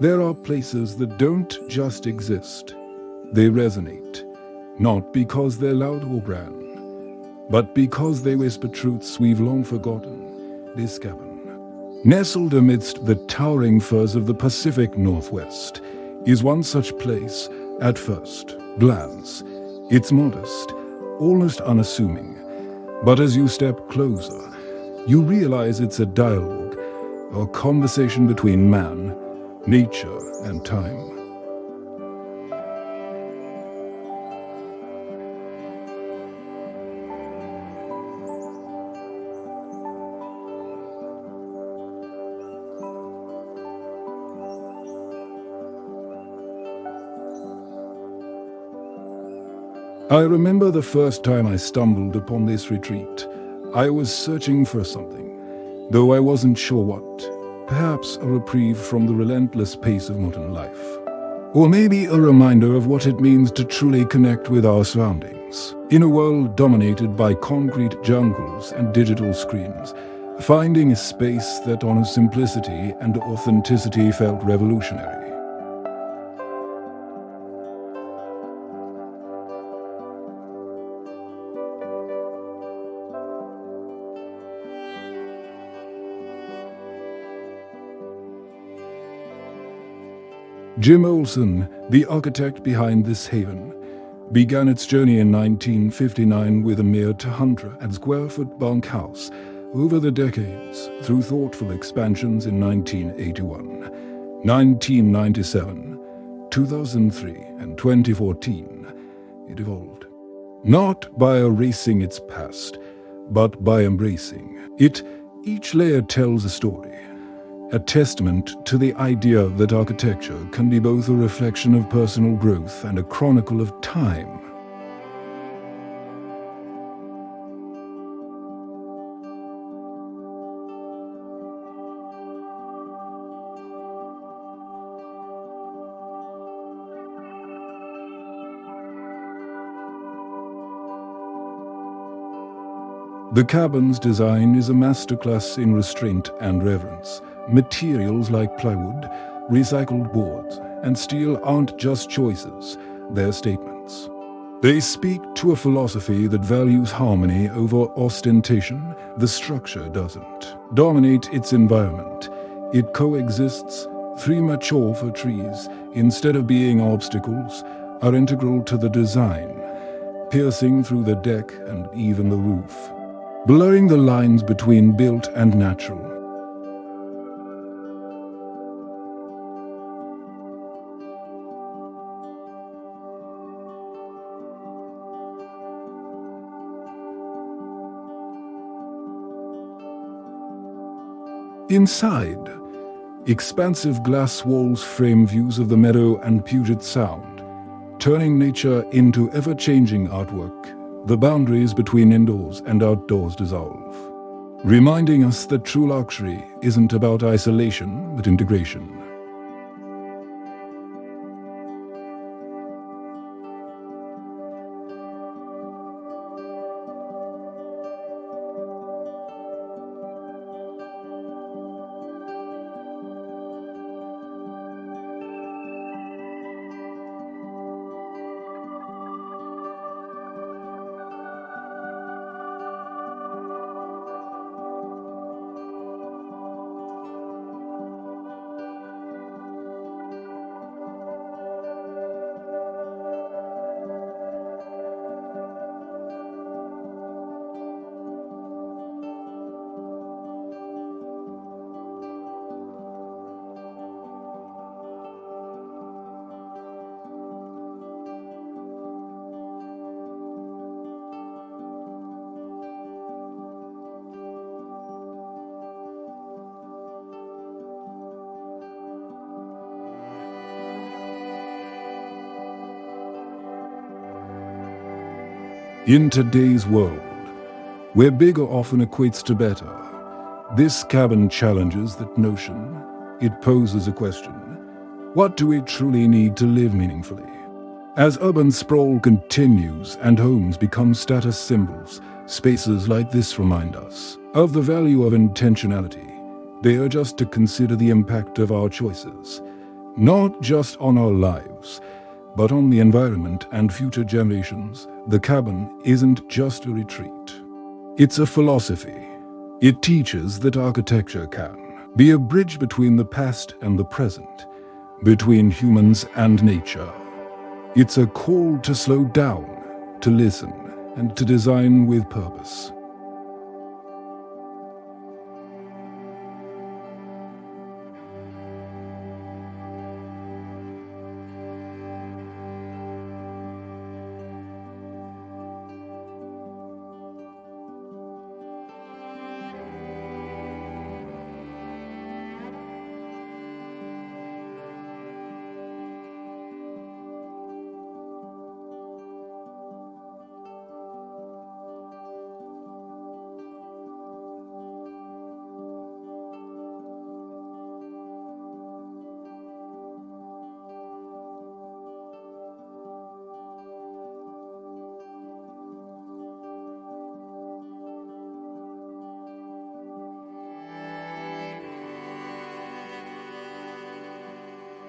There are places that don't just exist. They resonate, not because they're loud or grand, but because they whisper truths we've long forgotten. This cabin, nestled amidst the towering firs of the Pacific Northwest, is one such place. At first glance, it's modest, almost unassuming. But as you step closer, you realize it's a dialogue, a conversation between man, nature, and time. I remember the first time I stumbled upon this retreat. I was searching for something, though I wasn't sure what. Perhaps a reprieve from the relentless pace of modern life. Or maybe a reminder of what it means to truly connect with our surroundings. In a world dominated by concrete jungles and digital screens, finding a space that honors simplicity and authenticity felt revolutionary. Jim Olson, the architect behind this haven, began its journey in 1959 with a mere 200 square foot bunkhouse. Over the decades, through thoughtful expansions in 1981, 1997, 2003, and 2014, it evolved. Not by erasing its past, but by embracing it. Each layer tells a story. A testament to the idea that architecture can be both a reflection of personal growth and a chronicle of time. The cabin's design is a masterclass in restraint and reverence. Materials like plywood, recycled boards, and steel aren't just choices, they're statements. They speak to a philosophy that values harmony over ostentation. The structure doesn't dominate its environment. It coexists. 3 mature fir trees, instead of being obstacles, are integral to the design, piercing through the deck and even the roof, blurring the lines between built and natural. Inside, expansive glass walls frame views of the meadow and Puget Sound, turning nature into ever-changing artwork. The boundaries between indoors and outdoors dissolve, reminding us that true luxury isn't about isolation, but integration. In today's world, where bigger often equates to better, this cabin challenges that notion. It poses a question. What do we truly need to live meaningfully? As urban sprawl continues and homes become status symbols, spaces like this remind us of the value of intentionality. They urge us to consider the impact of our choices. Not just on our lives, but on the environment and future generations. The cabin isn't just a retreat. It's a philosophy. It teaches that architecture can be a bridge between the past and the present, between humans and nature. It's a call to slow down, to listen, and to design with purpose.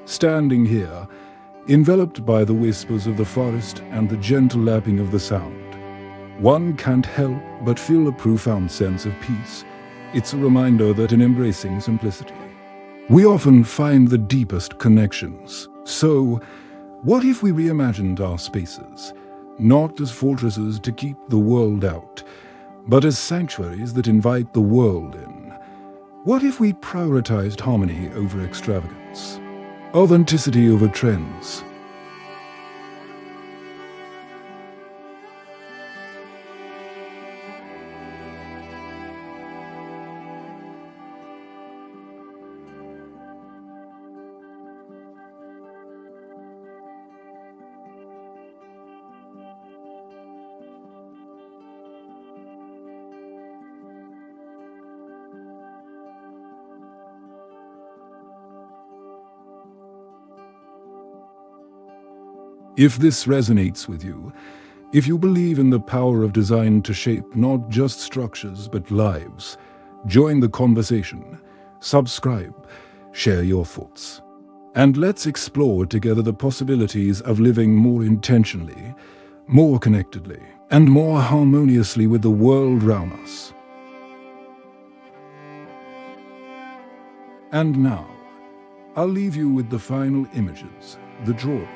Standing here, enveloped by the whispers of the forest and the gentle lapping of the sound, one can't help but feel a profound sense of peace. It's a reminder that in embracing simplicity, we often find the deepest connections. So, what if we reimagined our spaces, not as fortresses to keep the world out, but as sanctuaries that invite the world in? What if we prioritized harmony over extravagance? Authenticity over trends? If this resonates with you, if you believe in the power of design to shape not just structures but lives, join the conversation, subscribe, share your thoughts. And let's explore together the possibilities of living more intentionally, more connectedly, and more harmoniously with the world around us. And now, I'll leave you with the final images, the drawings,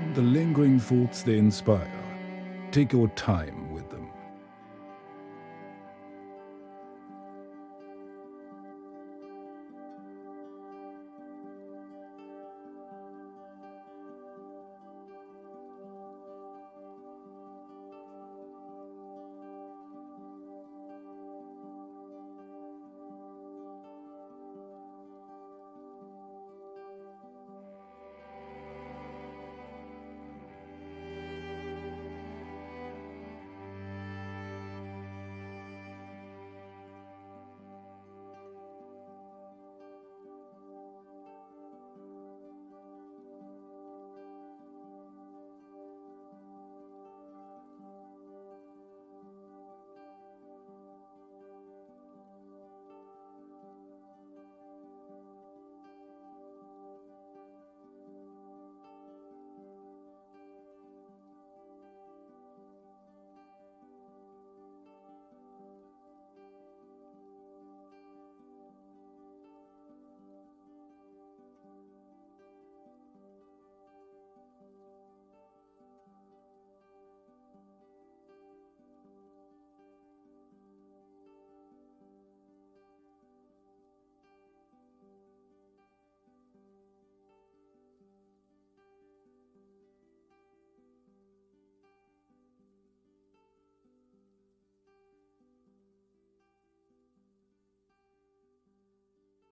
and the lingering thoughts they inspire. Take your time,